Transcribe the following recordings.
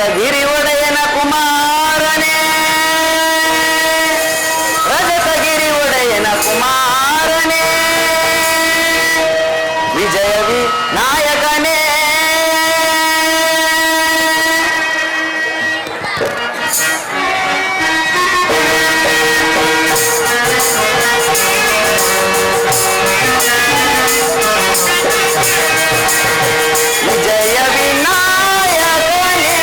ರಜತಗಿರಿ ಒಡೆಯನ ಕುಮಾರನೇ, ರಜತಗಿರಿ ಒಡೆಯನ ಕುಮಾರನೇ, ವಿಜಯ ವಿನಾಯಕನೇ. ವಿಜಯ ವಿನಾಯಕನೇ,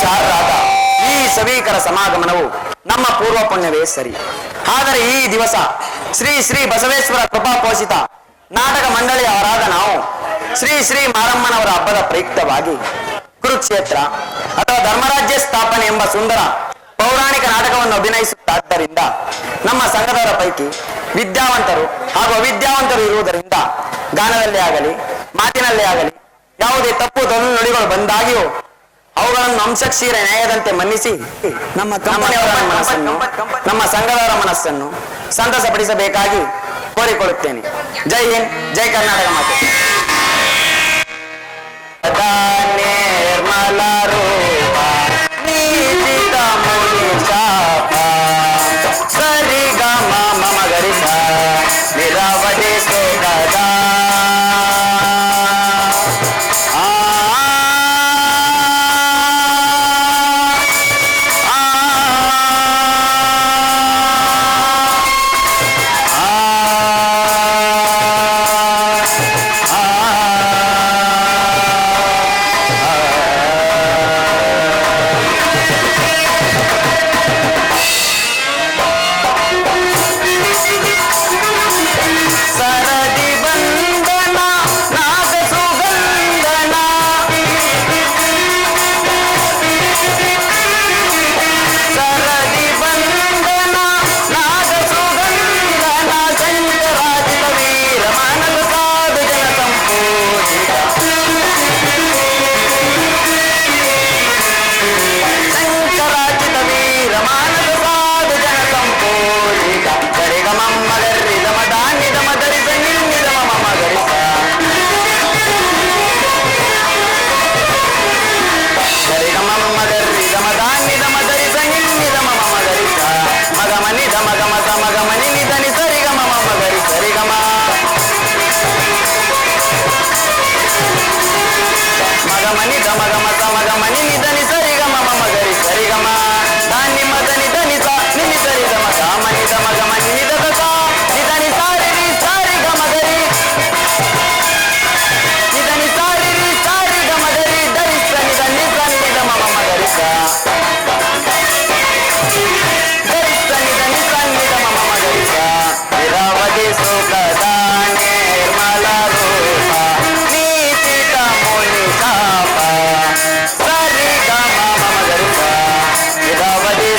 ಸಾರರಾದ ಈ ಸವೀಕರ ಸಮಾಗಮನವು ನಮ್ಮ ಪೂರ್ವ ಪುಣ್ಯವೇ ಸರಿ. ಆದರೆ ಈ ದಿವಸ ಶ್ರೀ ಶ್ರೀ ಬಸವೇಶ್ವರ ಕೃಪಾಪೋಷಿತ ನಾಟಕ ಮಂಡಳಿಯ ಅವರಾದ ನಾವು ಶ್ರೀ ಶ್ರೀ ಮಾರಮ್ಮನವರ ಹಬ್ಬದ ಪ್ರಯುಕ್ತವಾಗಿ ಕುರುಕ್ಷೇತ್ರ ಅಥವಾ ಧರ್ಮರಾಜ್ಯ ಸ್ಥಾಪನೆ ಎಂಬ ಸುಂದರ ಪೌರಾಣಿಕ ನಾಟಕವನ್ನು ಅಭಿನಯಿಸುತ್ತಾದ್ದರಿಂದ ನಮ್ಮ ಸಂಘದವರ ಪೈಕಿ ವಿದ್ಯಾವಂತರು ಹಾಗೂ ಅವಿದ್ಯಾವಂತರು ಇರುವುದರಿಂದ ಗಾನದಲ್ಲೇ ಆಗಲಿ ಮಾತಿನಲ್ಲೇ ಆಗಲಿ ಯಾವುದೇ ತಪ್ಪು ನುಡಿಗಳು ಬಂದಾಗಿಯೂ ಅವುಗಳನ್ನು ಅಂಶಕ್ಷೀರ ನ್ಯಾಯದಂತೆ ಮನ್ನಿಸಿ ನಮ್ಮ ಕಂಪನಿಯವರ ಮನಸ್ಸನ್ನು ನಮ್ಮ ಸಂಘದವರ ಮನಸ್ಸನ್ನು ಸಂತಸಪಡಿಸಬೇಕಾಗಿ ಕೋರಿಕೊಳ್ಳುತ್ತೇನೆ. ಜೈ ಹಿಂದ್, ಜೈ ಕರ್ನಾಟಕ ಮಾತೆ. ನಿರ್ಮಲ ರೂಪ ನೀತಿತ ಮುನಿ ಶಾಪ ಸರಿ ಗ ಮಮ ಗರಿಸ ನಿರವಧಿ ಸೋಗದ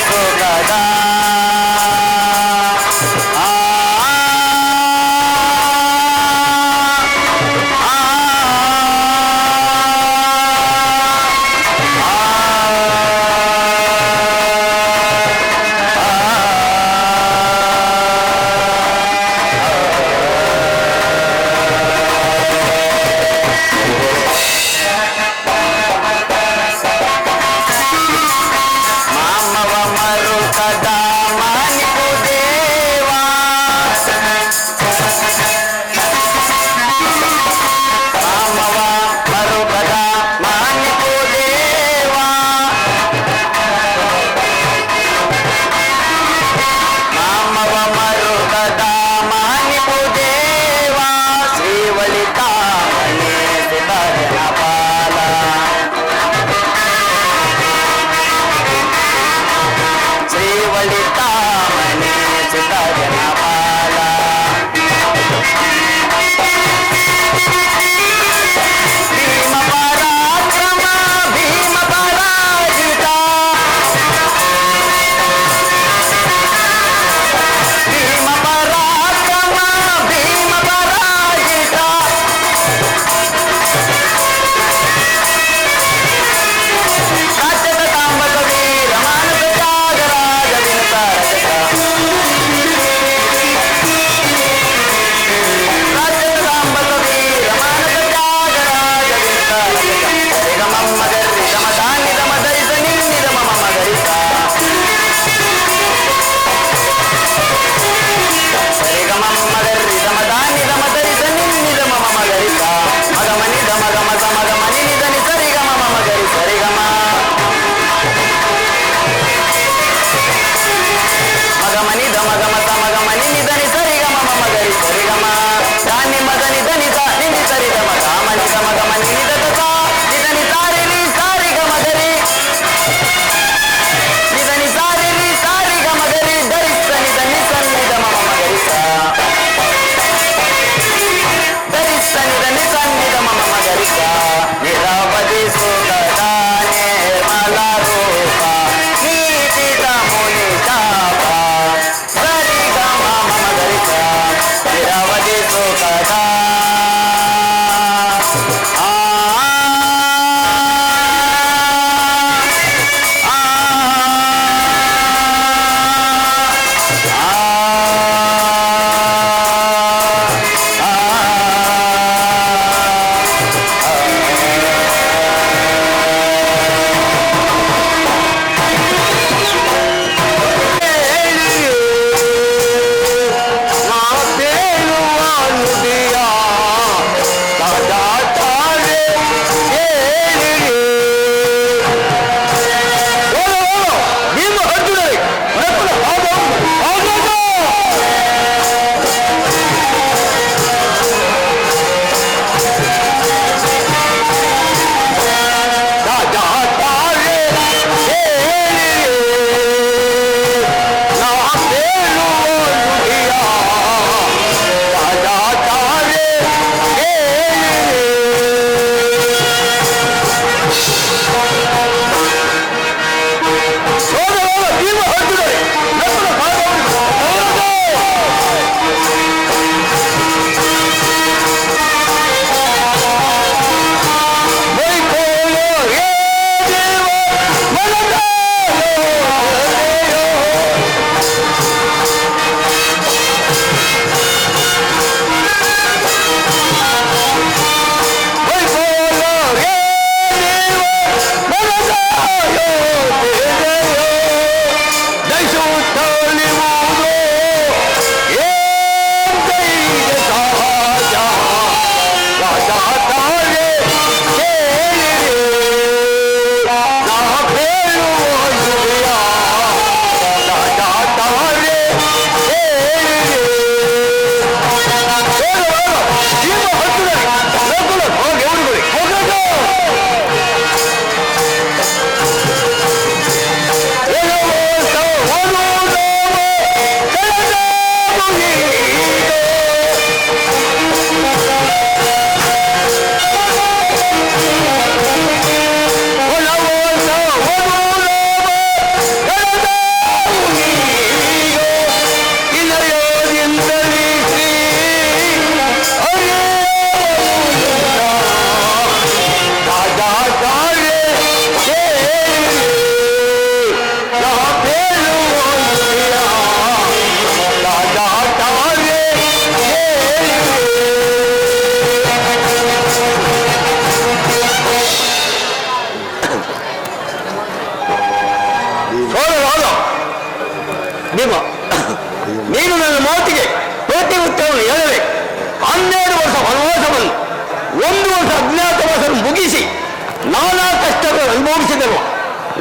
so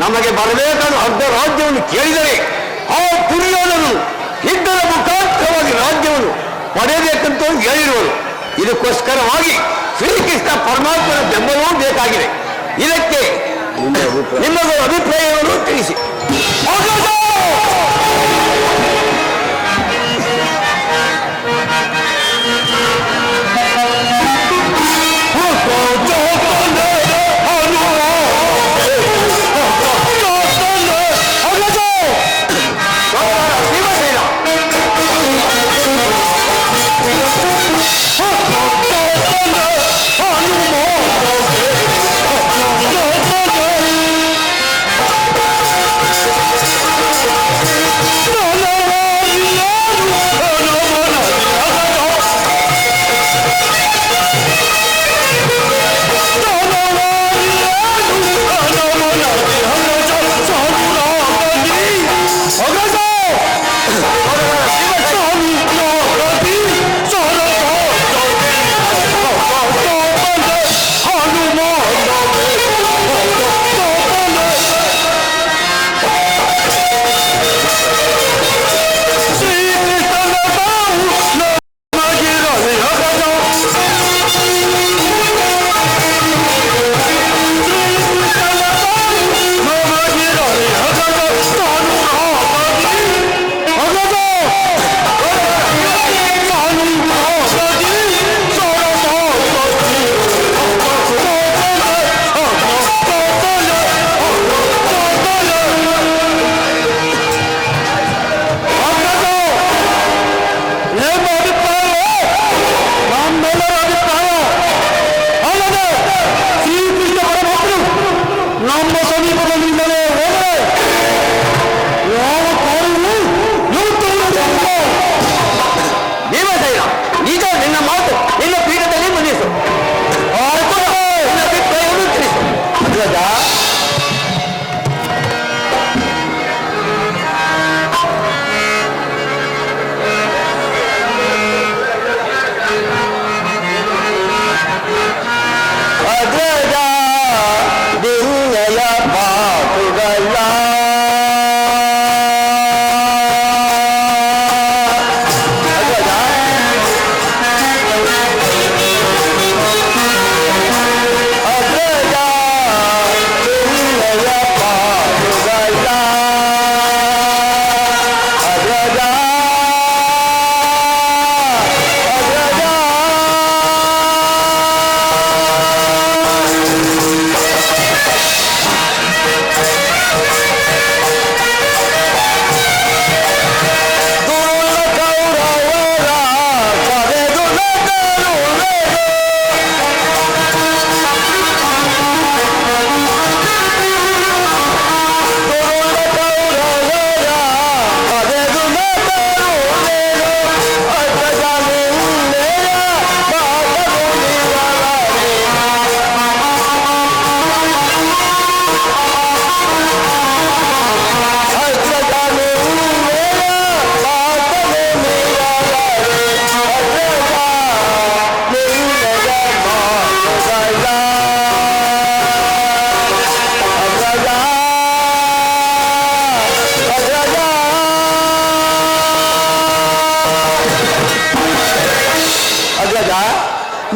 ನಮಗೆ ಬರಬೇಕಾದ ಅರ್ಧ ರಾಜ್ಯವನ್ನು ಕೇಳಿದರೆ ಆ ದುರ್ಯೋಧನನು ಯುದ್ಧದ ಮುಖಾಂತರವಾಗಿ ರಾಜ್ಯವನ್ನು ಪಡೆಯಬೇಕಂತ ಹೇಳಿರುವರು. ಇದಕ್ಕೋಸ್ಕರವಾಗಿ ಶ್ರೀಕೃಷ್ಣ ಪರಮಾತ್ಮನ ಬೆಂಬಲವೂ ಬೇಕಾಗಿದೆ. ಇದಕ್ಕೆ ನಿಮಗೂ ಅಭಿಪ್ರಾಯವನ್ನು ತಿಳಿಸಿ.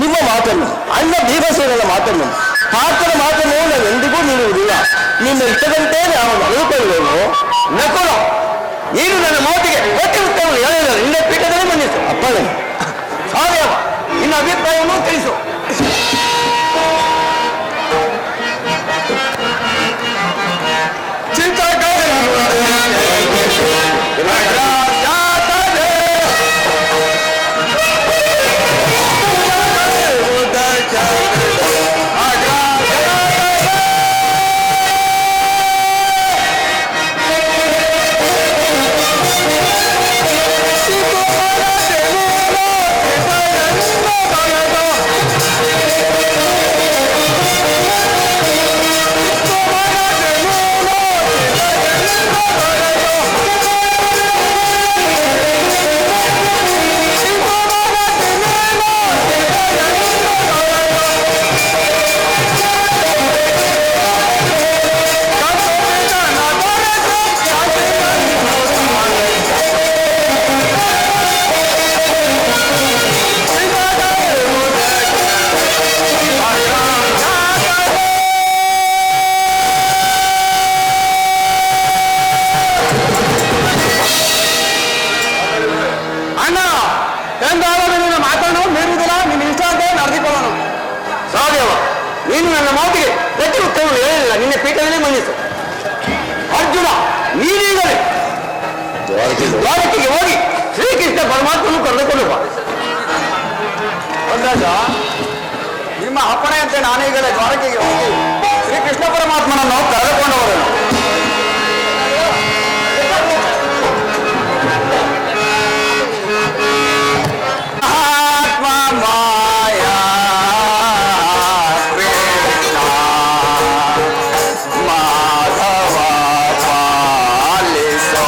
ನಿಮ್ಮ ಮಾತನ್ನು ಅಣ್ಣ ಭೀಮಸೇನನ ಮಾತನ್ನು ಆತನ ಮಾತನ್ನು ನಾನು ಎಂದಿಗೂ ನೀಡುವುದಿಲ್ಲ. ನಿನ್ನ ಇಷ್ಟದಂತೆ ನಾವು ನಡೆದುಕೊಳ್ಳುವೆನು. ನಕುಲ, ನೀನು ನನ್ನ ಮಾತಿಗೆ ಪ್ರತ್ಯುತ್ತರವನ್ನು ಹೇಳಿದ ನಿನ್ನ ಪೀಠದಲ್ಲಿ ಬಂದಿತ್ತು. ಅಪ್ಪಣೆ. ಸಾರ್ಯವ, ನಿನ್ನ ಅಭಿಪ್ರಾಯವನ್ನು ತಿಳಿಸು. ನೀನು ನನ್ನ ಮಾತಿಗೆ ಪ್ರತಿ ಉತ್ತರವನ್ನು ಹೇಳಲಿಲ್ಲ. ನಿನ್ನ ಪೀಠದಲ್ಲಿ ಮಂಡಿಸು. ಅರ್ಜುನ, ನೀನೀಗಲೇ ದ್ವಾರಕೆಗೆ ಹೋಗಿ ಶ್ರೀಕೃಷ್ಣ ಪರಮಾತ್ಮನು ಕರೆದುಕೊಂಡು ಬಾ. ಭದ್ರಾಜ, ನಿಮ್ಮ ಅಪ್ಪಣೆಯಂತೆ ನಾನೀಗಲೇ ದ್ವಾರಕೆಗೆ ಹೋಗಿ ಶ್ರೀಕೃಷ್ಣ ಪರಮಾತ್ಮನನ್ನು ಕರೆದುಕೊಂಡವರನ್ನು. ಆತ್ಮ ಮಾಯಾ ಕೃಷ್ಣ ಮಾಧವ ಪಾಲಿಸೋ.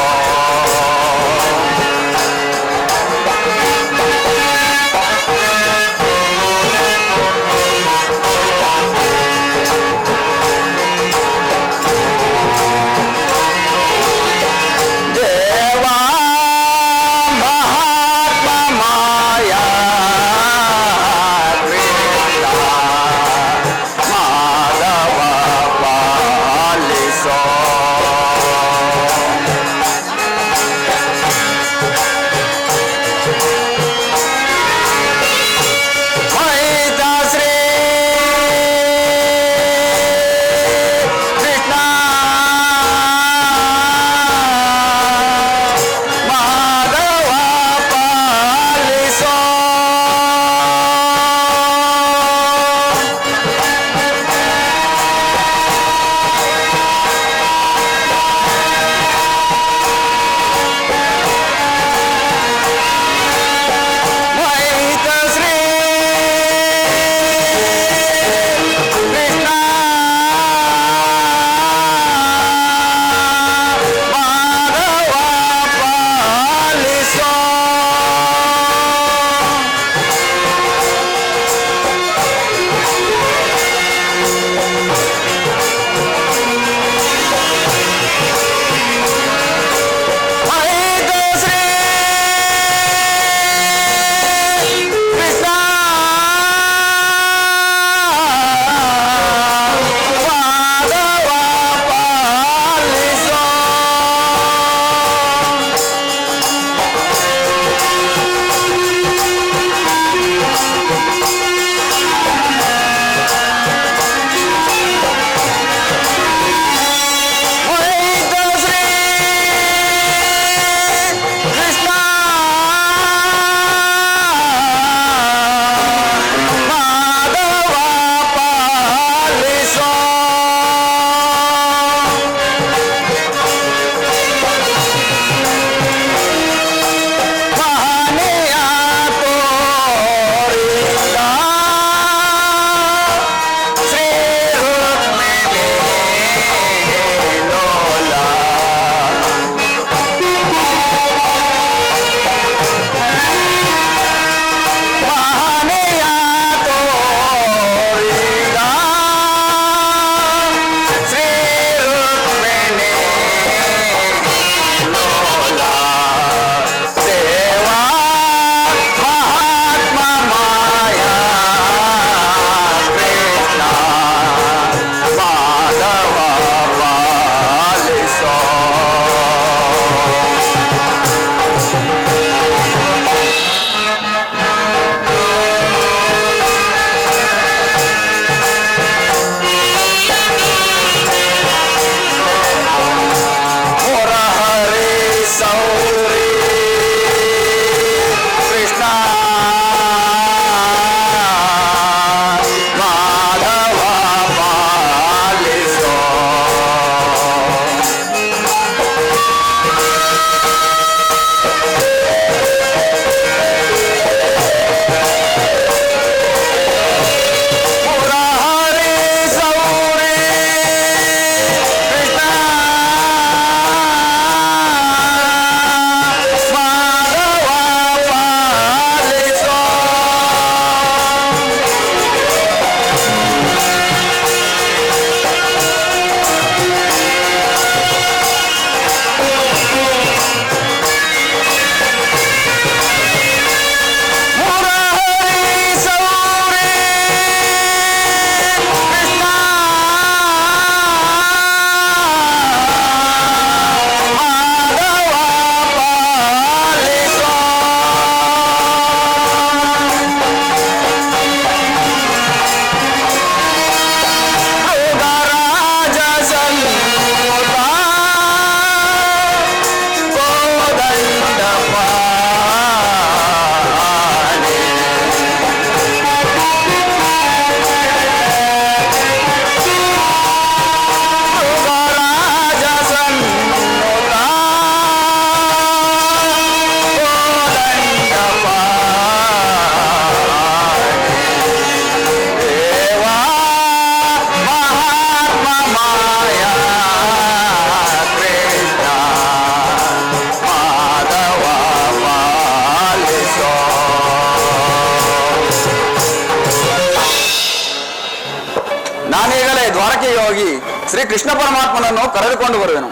ನಾನೀಗಲೇ ದ್ವಾರಕೆಗೆ ಹೋಗಿ ಶ್ರೀ ಕೃಷ್ಣ ಪರಮಾತ್ಮನನ್ನು ಕರೆದುಕೊಂಡು ಬರುವೆನು.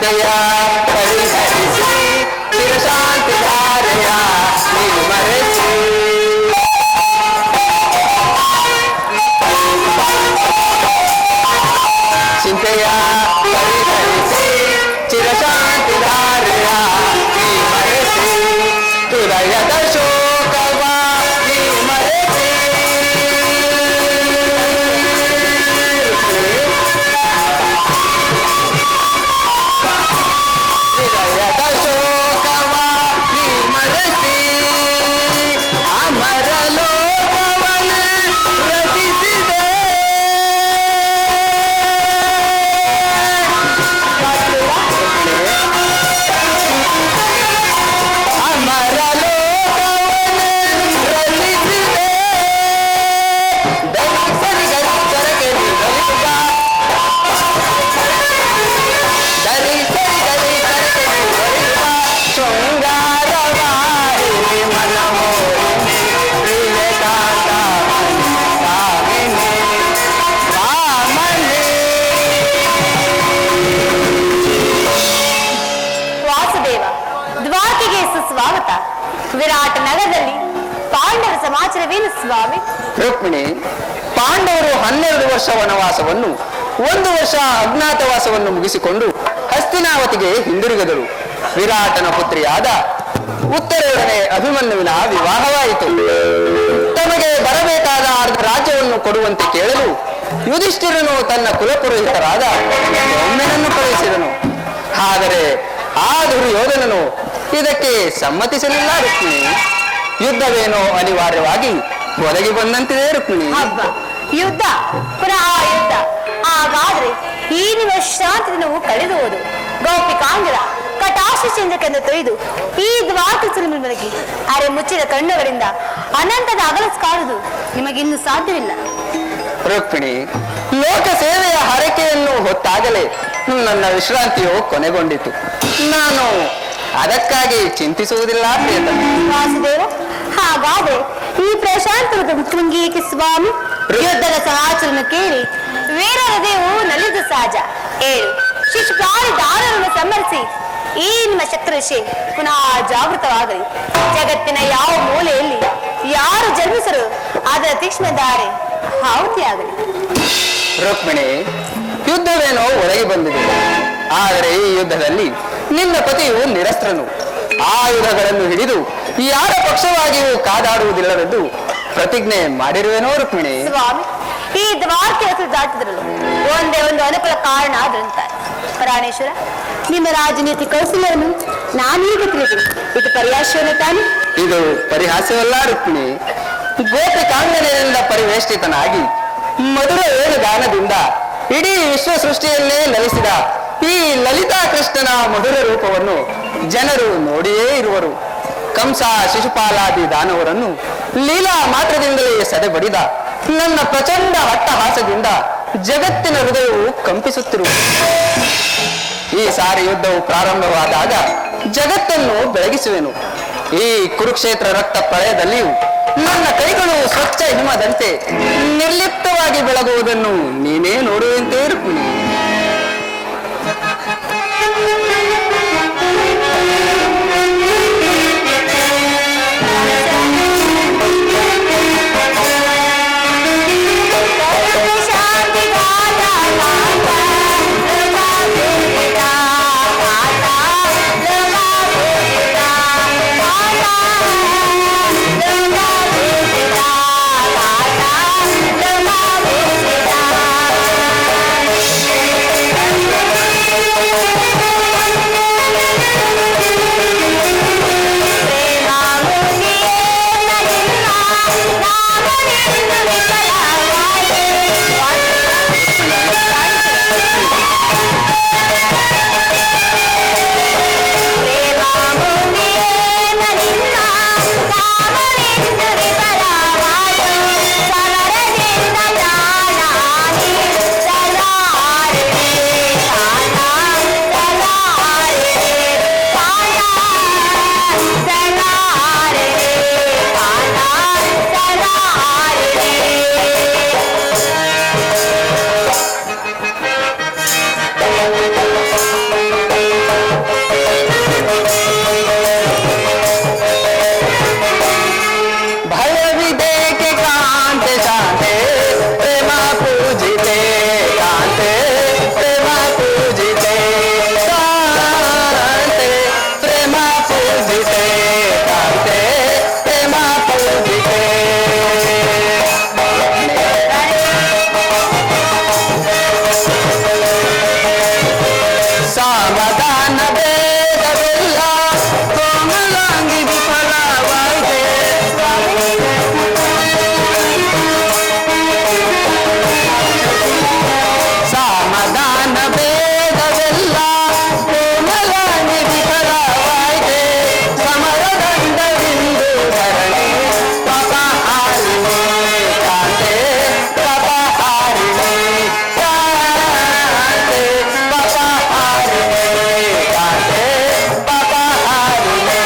ಚಿಂತೆಯ ಪರಿಹರಿಸಿ ಚಿರಶಾಂತಿ ಧಾರೆಯ ನೀನು ಮರೆಸಿ ಚಿಂತೆಯ ಪರಿಹರಿಸಿ ಚಿರಶಾಂತಿ ಧಾರೆಯ ನೀ ಮರೆಸಿ ಹೃದಯದ ಶೋಕವ ನೀ ಮರೆಸಿ ಹೃದಯದ ಶೋಕವ ನೀ ಮರೆಸಿ ಅಮರ ಲೋಕವನ್ನು ರಚಿಸಿದೆ ಅಮರ ಲೋಕವನ್ನು ರಚಿಸಿದೆ ದರಿಸರಿ ಗರಿಸರಗೆ ನಿಲ್ಲುಗ ದರಿಸರಿ ಗರಿಸರಗೆ ನಿಲ್ಲುಗ ಶೃಂಗಾರವಾರಿ ಮನಮೋಹಿನಿ ಪ್ರಿಯಕಾಂತ ಕಾಮಿನಿ ಕಾಮನಿ ವಾಸುದೇವ ದ್ವಾರಕೆಗೆ ಸುಸ್ವಾಗತ. ವಿರಾಟ ನಗರದಲ್ಲಿ ಪಾಂಡವರ ಸಮಾಚಾರವೇನು ಸ್ವಾಮಿ? ರುಕ್ಮಿಣಿ, ಪಾಂಡವರು 12 ವರ್ಷ ವನವಾಸವನ್ನು 1 ವರ್ಷ ಅಜ್ಞಾತವಾಸವನ್ನು ಮುಗಿಸಿಕೊಂಡು ಹಸ್ತಿನಾವತಿಗೆ ಹಿಂದಿರುಗಿದರು. ವಿರಾಟನ ಪುತ್ರಿಯಾದ ಉತ್ತರೆಯೊಡನೆ ಅಭಿಮನ್ಯುವಿನ ವಿವಾಹವಾಯಿತು. ತಮಗೆ ಬರಬೇಕಾದ ಅರ್ಧ ರಾಜ್ಯವನ್ನು ಕೊಡುವಂತೆ ಕೇಳಲು ಯುಧಿಷ್ಠಿರನು ತನ್ನ ಕುಲಪುರೋಹಿತರಾದ ಸೌಮ್ಯನನ್ನು ಕಳುಹಿಸಿದನು. ಆದರೆ ಆ ದುರ್ಯೋಧನನು ಇದಕ್ಕೆ ಸಮ್ಮತಿಸಲಿಲ್ಲ. ರುಕ್ಮಿಣಿ, ಯುದ್ಧವೇನೋ ಅನಿವಾರ್ಯವಾಗಿ ಒದಗಿ ಬಂದಂತಿದೆ. ರುಕ್ಮಿಣಿ, ಹಬ್ಬ ಯುದ್ಧ, ಪುನಃ ಯುದ್ಧ. ಹಾಗಾದ್ರೆ ಈ ನಿಮ್ಮ ಶಾಂತಿ ದಿನವು ಕಳೆದುವುದು. ಗೋಪಿಕಾಂಗರ ಕಟಾಶ ಚಂದ್ರಕನ್ನು ತೊಯ್ದು ಈ ದ್ವಾರಕ ಮಲಗಿ ಅರೆ ಮುಚ್ಚಿದ ಕಣ್ಣುಗಳಿಂದ ಅನಂತದ ಅಗಲಸ್ ಕಾಣುವುದು ನಿಮಗಿನ್ನೂ ಸಾಧ್ಯವಿಲ್ಲ. ರುಕ್ಮಿಣಿ, ಲೋಕ ಸೇವೆಯ ಹರಕೆಯನ್ನು ಹೊತ್ತಾಗಲೇ ನನ್ನ ವಿಶ್ರಾಂತಿಯು ಕೊನೆಗೊಂಡಿತು. ನಾನು ಅದಕ್ಕಾಗಿ ಚಿಂತಿಸುವುದಿಲ್ಲ ಪ್ರಿಯತಮ. ವಾಸುದೇವ, ಹಾಗಾದ್ರೆ ಈ ಪ್ರಶಾಂತ ಕೃಂಗೀಕೆ ಸ್ವಾಮಿ ಯುದ್ಧದ ಸಮಾಚಾರವನ್ನು ಕೇಳಿ ವೀರ ಹೃದಯವು ನಲಿದು ಸಹಜ. ಏಳು ಶಿಶುಪಾಲಿ ದಾರರನ್ನು ಸಂಹರಿಸಿ ಈ ನಿಮ್ಮ ಶಕ್ತಿಶಿ ಪುನಃ ಜಾಗೃತವಾಗಲಿ. ಜಗತ್ತಿನ ಯಾವ ಮೂಲೆಯಲ್ಲಿ ಯಾರು ಜನ್ಮಿಸರು ಅದರ ತೀಕ್ಷ್ಣ ದಾರೆ ಆಹುತಿಯಾಗಲಿ. ರುಕ್ಮಿಣಿ, ಯುದ್ಧವೇನೋ ಒಳಗೆ ಬಂದಿದೆ. ಆದರೆ ಈ ಯುದ್ಧದಲ್ಲಿ ನಿನ್ನ ಪತಿಯು ನಿರಸ್ತ್ರನು. ಆಯುಧಗಳನ್ನು ಹಿಡಿದು ಯಾರ ಪಕ್ಷವಾಗಿಯೂ ಕಾದಾಡುವುದಿಲ್ಲವೆಂದು ಪ್ರತಿಜ್ಞೆ ಮಾಡಿರುವೇನೋ. ರುಕ್ಮಿಣಿ, ಸ್ವಾಮಿ, ಈ ದ್ವಾರಕೆ ಹೆಸರು ದಾಟಿದ್ರಲ್ಲ ಒಂದೇ ಒಂದು ಅನುಕೂಲ ಕಾರಣ ಆದ್ರಂತಾರೆ. ಪ್ರಾಣೇಶ್ವರ, ನಿಮ್ಮ ರಾಜನೀತಿ ಕೌಶಲ್ಯವನ್ನು ನಾನೀಗ ತಿಳಿದು ಇದು ಪರ್ಯಾಶ್ವರ ತಾನೆ? ಇದು ಪರಿಹಾಸ್ಯವಲ್ಲ ರುಕ್ಮಿಣಿ. ಗೋಪಿಕಾಂಗನೆಯಿಂದ ಪರಿವೇಷ್ಟಿತನಾಗಿ ಮಧುರ ವೇಣುಗಾನದಿಂದ ಇಡೀ ವಿಶ್ವ ಸೃಷ್ಟಿಯನ್ನೇ ಲಲಿಸಿದ ಈ ಲಲಿತಾ ಕೃಷ್ಣನ ಮಧುರ ರೂಪವನ್ನು ಜನರು ನೋಡಿಯೇ ಇರುವರು. ಕಂಸ ಶಿಶುಪಾಲಾದಿ ದಾನವರನ್ನು ಲೀಲಾ ಮಾತ್ರದಿಂದಲೇ ಸದೆಬಡಿದ ನನ್ನ ಪ್ರಚಂಡ ಅಟ್ಟಹಾಸದಿಂದ ಜಗತ್ತಿನ ಹೃದಯವು ಕಂಪಿಸುತ್ತಿರುವುದು. ಈ ಸಾರಿ ಯುದ್ಧವು ಪ್ರಾರಂಭವಾದಾಗ ಜಗತ್ತನ್ನು ಬೆಳಗಿಸುವೆನು. ಈ ಕುರುಕ್ಷೇತ್ರ ರಕ್ತ ಪ್ರಳಯದಲ್ಲಿಯೂ ನನ್ನ ಕೈಗಳು ಸ್ವಚ್ಛ ಹಿಮದಂತೆ ನಿರ್ಲಿಪ್ತವಾಗಿ ಬೆಳಗುವುದನ್ನು ನೀನೇ ನೋಡುವಂತೆ ರುಕ್ಮಿಣಿ. ಸಮಾಧಾನ ಭೇದವಿಲ್ಲ ಕೋಮಲಾಂಗಿ ವಿಫಲವಾಗಿದೆ ಸಮಾಧಾನ ಭೇದವಿಲ್ಲ ಕೋಮಲಾಂಗಿ ವಿಫಲವಾಗಿದೆ ಸಮರದಂಡವಿಂದು ಧರಣಿ ಪಾಪ ಹಾರಿಣಿ ಕಾಂತೆ ಪಾಪ ಹಾರಿಣಿ ಕಾಂತೆ ಪಾಪ ಹಾರಿಣಿ ಕಾಂತೆ ಪಾಪ ಹಾರಿಣಿ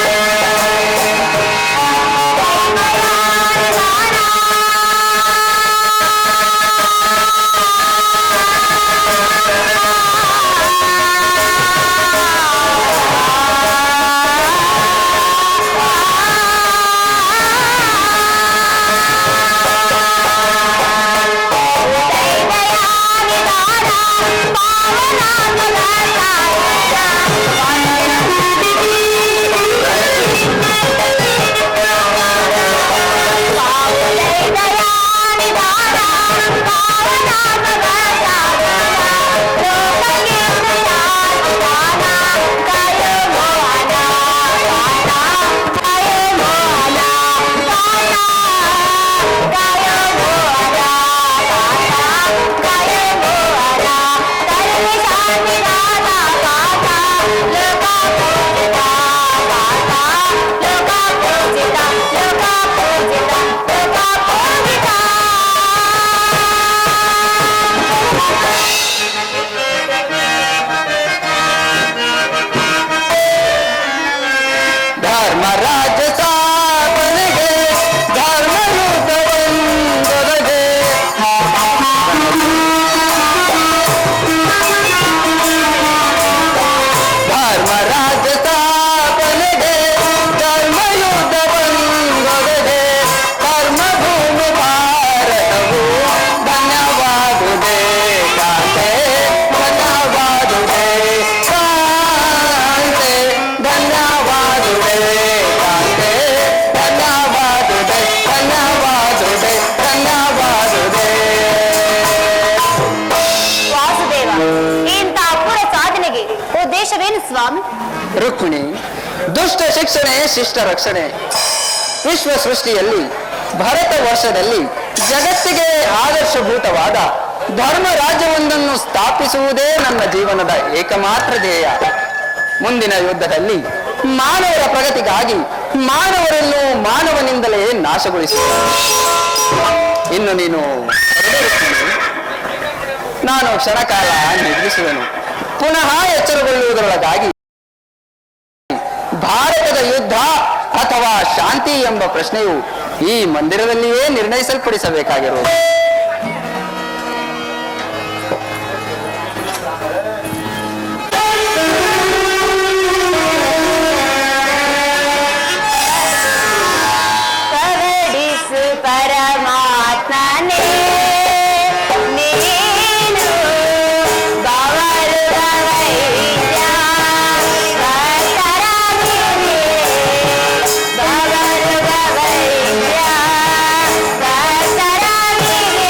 ಧರ್ಮರಾಜ ಸ್ಥಾಪನೆಗೆ ಧರ್ಮಯುದ್ಧವೊಂದೊದಗೆ ಧರ್ಮರಾಜ ಸ್ಥಾಪನೆಗೆ ಧರ್ಮಯುದ್ಧವೊಂದೊದಗೆ ಕರ್ಮಭೂಮಿ ಭಾರತವು ಧನ್ಯವಾದುದೇ ಕಾಂತೆ ಧನ್ಯವಾದುದೇ ಕಾಂತೆ ಧನ್ಯವಾದುದೇ ಕಾಂತೆ ಧನ್ಯವಾದುದೇ ಧನ್ಯವಾದುದೇ ಧನ್ಯವಾದುದೇ ವಾಸುದೇವ, ಇಂಥ ಅಪೂರ್ವ ಸಾಧನೆಗೆ ಉದ್ದೇಶವೇನು ಸ್ವಾಮಿ? ರುಕ್ಮಿಣಿ, ದುಷ್ಟ ಶಿಕ್ಷಣೆ ಶಿಷ್ಟ ರಕ್ಷಣೆ. ವಿಶ್ವ ಸೃಷ್ಟಿಯಲ್ಲಿ ಭರತ ವರ್ಷದಲ್ಲಿ ಜಗತ್ತಿಗೆ ಆದರ್ಶಭೂತವಾದ ಧರ್ಮ ರಾಜ್ಯವೊಂದನ್ನು ಸ್ಥಾಪಿಸುವುದೇ ನನ್ನ ಜೀವನದ ಏಕಮಾತ್ರ ಧ್ಯೇಯ. ಮುಂದಿನ ಯುದ್ಧದಲ್ಲಿ ಮಾನವರ ಪ್ರಗತಿಗಾಗಿ ಮಾನವರನ್ನು ಮಾನವನಿಂದಲೇ ನಾಶಗೊಳಿಸುವ. ಇನ್ನು ನೀನು ಹೊರಡು ರುಕ್ಮಿಣಿ. ನಾನು ಕ್ಷಣಕಾಲ ನಿದ್ರಿಸುವೆನು. ಪುನಃ ಎಚ್ಚರಗೊಳ್ಳುವುದರೊಳಗಾಗಿ ಭಾರತದ ಯುದ್ಧ ಅಥವಾ ಶಾಂತಿ ಎಂಬ ಪ್ರಶ್ನೆಯು ಈ ಮಂದಿರದಲ್ಲಿಯೇ ನಿರ್ಣಯಿಸಲ್ಪಡಿಸಬೇಕಾಗಿರುವುದು. ಕರಡಿಸು ಪರಮಾತ್ಮನೇ ನೀನು ಬವರುವ ವೈದ್ಯ ಭಕ್ತರಾಗಿರಿ. ಬವರುವ ವೈದ್ಯ ಭಕ್ತರಾಗಿರಿ.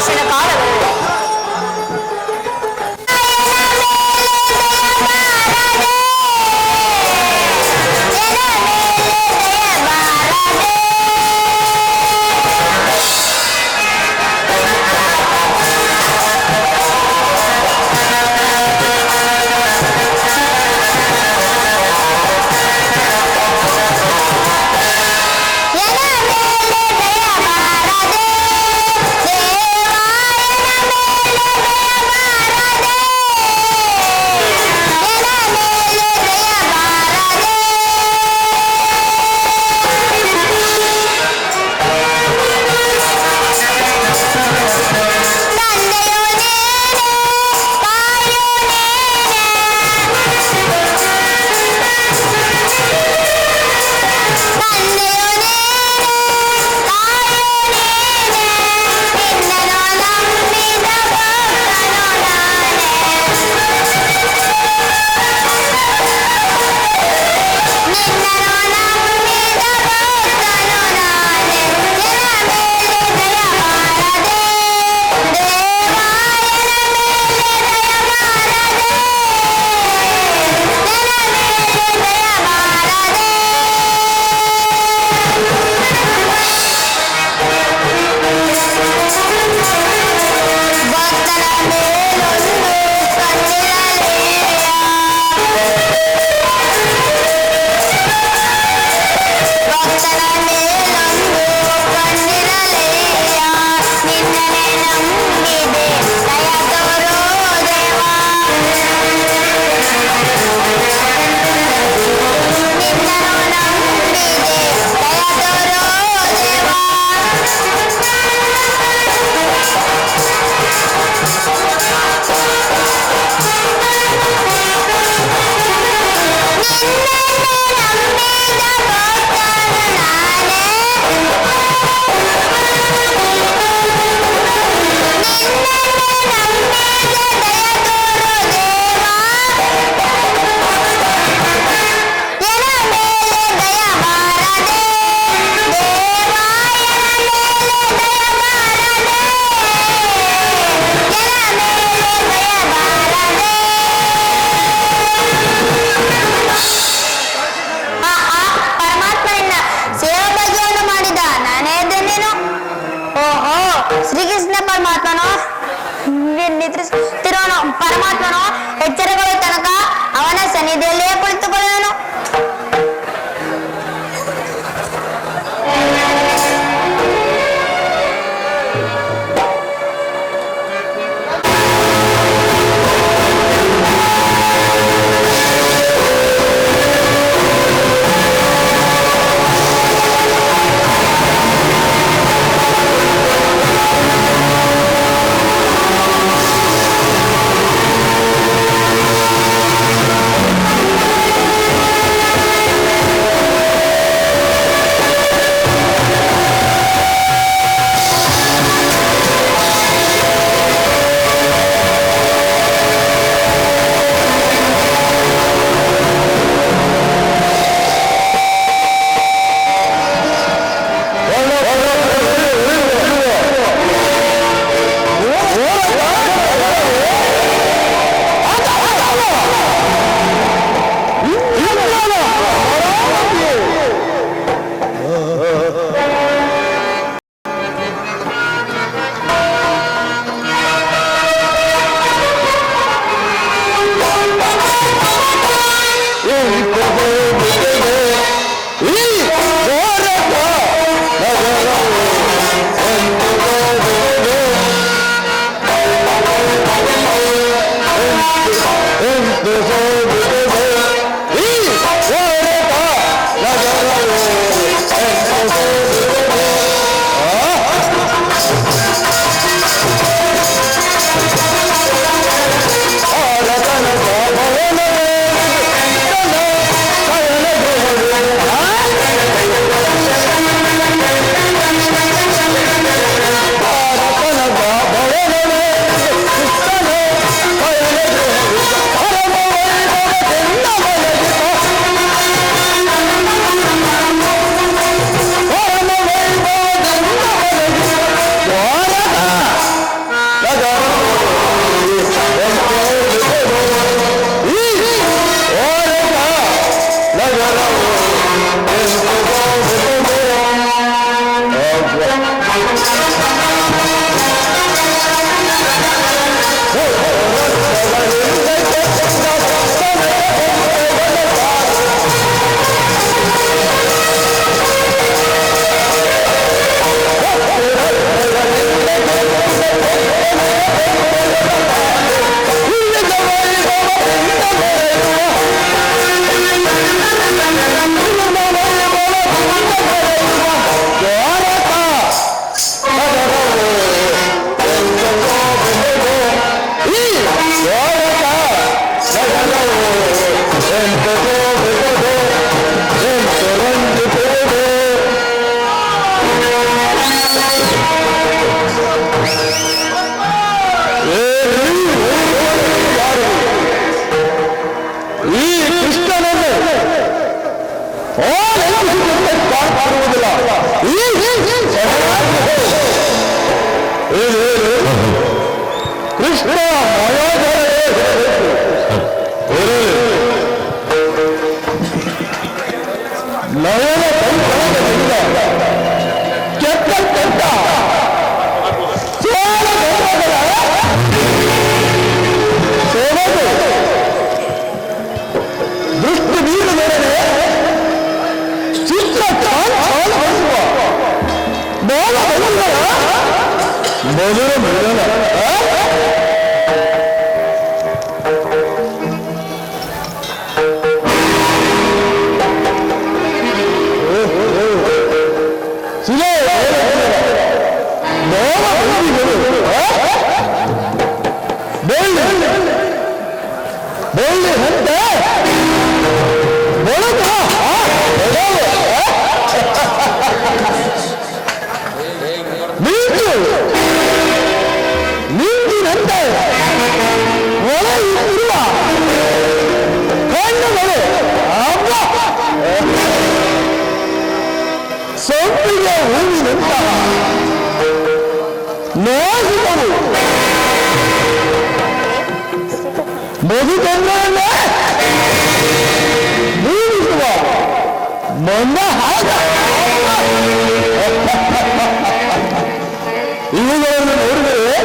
ಕ್ಷಣ ಕಾಲಗಳು ಪರಮಾತ್ಮನು ಎಚ್ಚರಗೊಳ್ಳುವ ತನಕ ಅವನ ಸನ್ನಿಧಿಯಲ್ಲೇ ಕುಳಿತುಕೊಳ್ಳುವನು. ಕೃಷ್ಣ ಮಾಯಾಜಾಲವೇ ನಯನ ಸಂಕಲನದಿಂದ ಕೆಟ್ಟ ಕೆಟ್ಟ ಸೋಲ ಧರ್ಮಗಳ ಸೇವದು ದೃಷ್ಟಿ ಬೀರದೊಡನೆ ಚಿತ್ರ ಚಾಲಗೊಳಿಸುವ ಮೋಲ ಬಲಗಳ ಮೊದಲು ಮಿಲನ ಸೊಂಪಿಗೆ ಹೂವಿನಂತಹ ನೋಡಿದರು ಮಧುಚಂದ್ರನನ್ನೇ ಬೀಳಿಸುವ ಮೊನ್ನ ಹಾಗ ಇವುಗಳನ್ನು ನೋಡಿದರೆ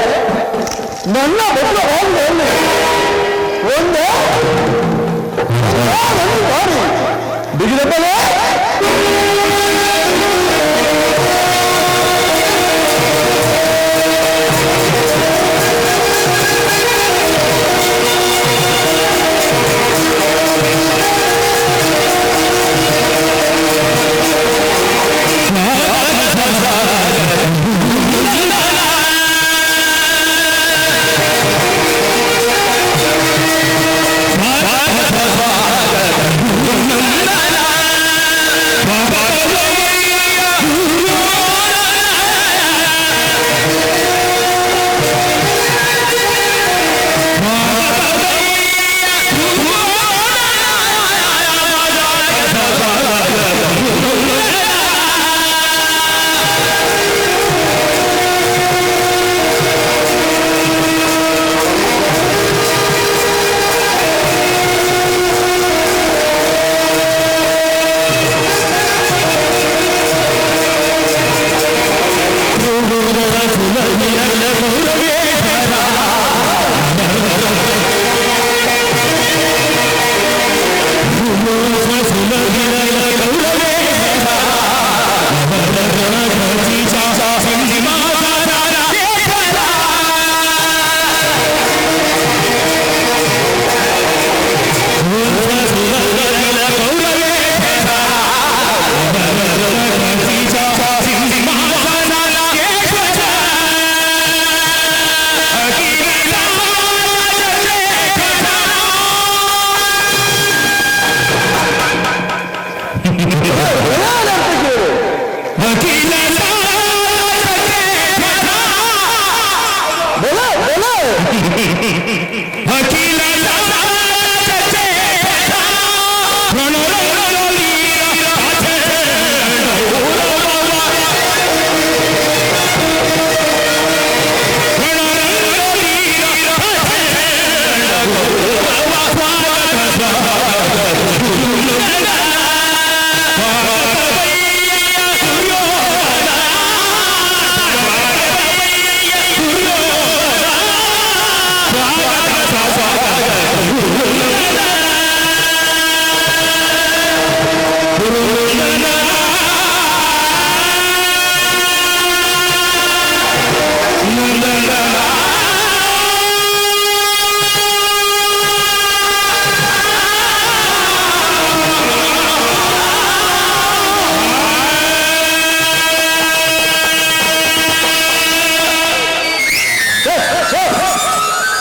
ನನ್ನ ಬೆಟ್ಟ ಹೋಗಿ ಒಂದು ಬಾರಿ ಬಿಗಿದಪ್ಪಲೇ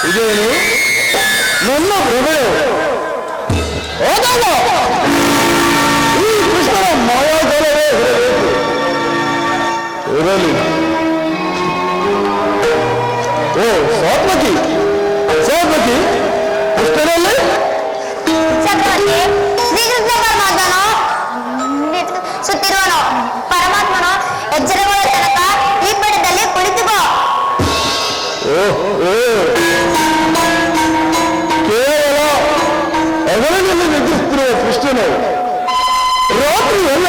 ಇದೇನು ನನ್ನ ಪ್ರಭೆ ಹೋದಲ್ಲ ಈ ಕೃಷ್ಣನ ಮಾಯಾಜಾಲವೇ ಇರಲಿ. ಓ ಸಾತ್ಮಕಿ ಸಾತ್ಮಕಿ ಕೃಷ್ಣನಲ್ಲಿ ಚಕ್ರವರ್ತಿ ಶ್ರೀಕೃಷ್ಣ ಪರಮಾತ್ಮನು ಸುತ್ತಿರುವನು. ಪರಮಾತ್ಮನು ಎಚ್ಚರಗೊಳ್ಳುವ ತನಕ ಈ ಪೀಠದಲ್ಲಿ ಕುಳಿತುಕೋ. ಓ ಕೇವಲ ಅವರಲ್ಲಿ ನಿದ್ರಿಸುತ್ತಿರುವ ಕೃಷ್ಣನು ರಾತ್ರಿ ಎಲ್ಲ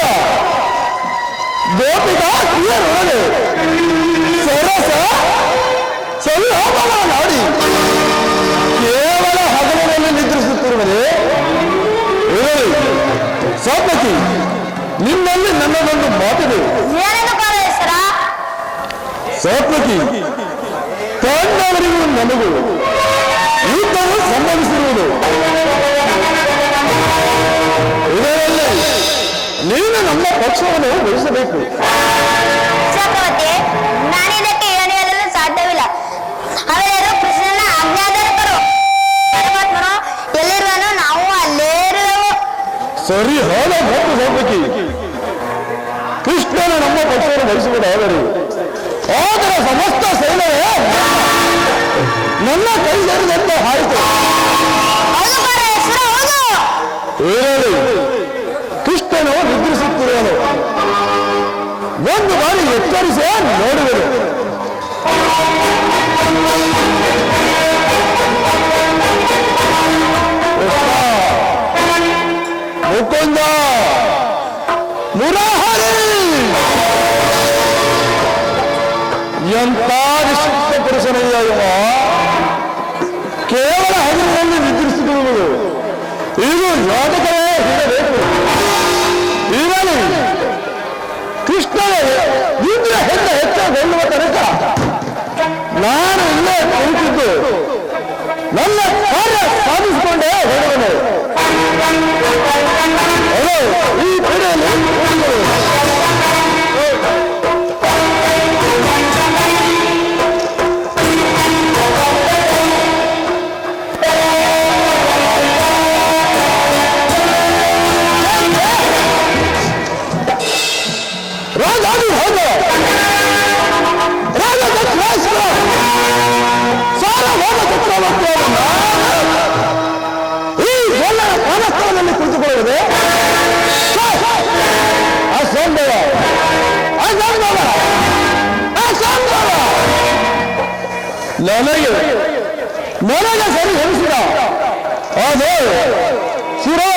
ಗೋಪಿಕಾ ಕ್ರಿಯರೊಡನೆ ಸರಸ ಸಂಲಾಪನ ಮಾಡಿ ಕೇವಲ ಹಗಲಿನಲ್ಲಿ ನಿದ್ರಿಸುತ್ತಿರುವನೇ ಸಾತ್ವಕಿ, ನಿನ್ನಲ್ಲಿ ನನ್ನದೊಂದು ಮಾತಿದೆ. ಏನೇನು ಪರಮೇಶ್ವರ? ಸಾತ್ವಕಿ, ಪಾಂಡವರಿಗೂ ನನಗೂ ಯುದ್ಧವು ಸಂಭವಿಸಿರುವುದು. ಇದರಲ್ಲಿ ನೀನು ನಮ್ಮ ಪಕ್ಷವನ್ನು ವಹಿಸಬೇಕು. ಚಕ್ರವರ್ತಿ, ನಾನಿದಕ್ಕೆ ಏನು ಹೇಳಲು ಸಾಧ್ಯವಿಲ್ಲ. ಅವರೆಲ್ಲರೂ ಕೃಷ್ಣನ ಆಜ್ಞಾಧಾರಕರು. ಪರಮಾತ್ಮನು ಎಲ್ಲಿರುವನು, ನಾವು ಅಲ್ಲೇ ಇರುವೆವು. ಸರಿ ಹೋದ ಮತ್ತು ಸಾತ್ವಕಿ, ಕೃಷ್ಣನು ನಮ್ಮ ಪಕ್ಷವನ್ನು ವಹಿಸುವುದಾದರೆ ಆದರೆ ಸಮಸ್ತ ಸೈನ್ಯವೇ ನನ್ನ ಕೈ ಸೇರಿದಂತೆ ಆಯಿತು. ಹೌದು ಪರಮೇಶ್ವರ, ಹೌದು. ಹೇಳಿ, ಕೃಷ್ಣನು ನಿದ್ರಿಸುತ್ತಿರುವನು. ಒಂದು ಬಾರಿ ಎಚ್ಚರಿಸಿ ನೋಡುವರು. ಮುಕುಂದ ಮುರಾಹರಿ, ಎಂತ ನಿಶ್ಚಿತ ಪುರುಷನಯ್ಯ ಇವ. ಕೇವಲ ಹಗಲಿನಲ್ಲಿ ನಿದ್ರಿಸಿರುವುದು ಇದು ನಾಟಕವೇ ಹೇಳಬೇಕು. ಈಗಲೇ ಕೃಷ್ಣನ ನಿದ್ರೆ ಹೆಚ್ಚಾಗೊಳ್ಳುವ ತನಕ ನಾನು ಇಲ್ಲೇ ಕುಳಿತಿದ್ದು ನನ್ನ ಕಾರ್ಯ ಸಾಧಿಸಿಕೊಂಡೇ ಹೋಗುವನು. ಈ ಪೀಡೆಯಲ್ಲಿ ರಾಜಾದಿ ಹೋದ ರಾಜ ದಕ್ಷಿಣೇಶ್ವರ ಸಾರವಾದ ಚಕ್ರವರ್ತಿಯಾದ ಈ ಎಲ್ಲರ ಪಾನಸ್ಥಳದಲ್ಲಿ ಕುಳಿತುಕೊಳ್ಳುತ್ತದೆ. ಅಸಂಭವ ಅಸಂಭವ ಅಸಂಭವ. ನನಗೆ ಸರಿ ಎನಿಸಿದ ಅದೇ ಶಿರೋ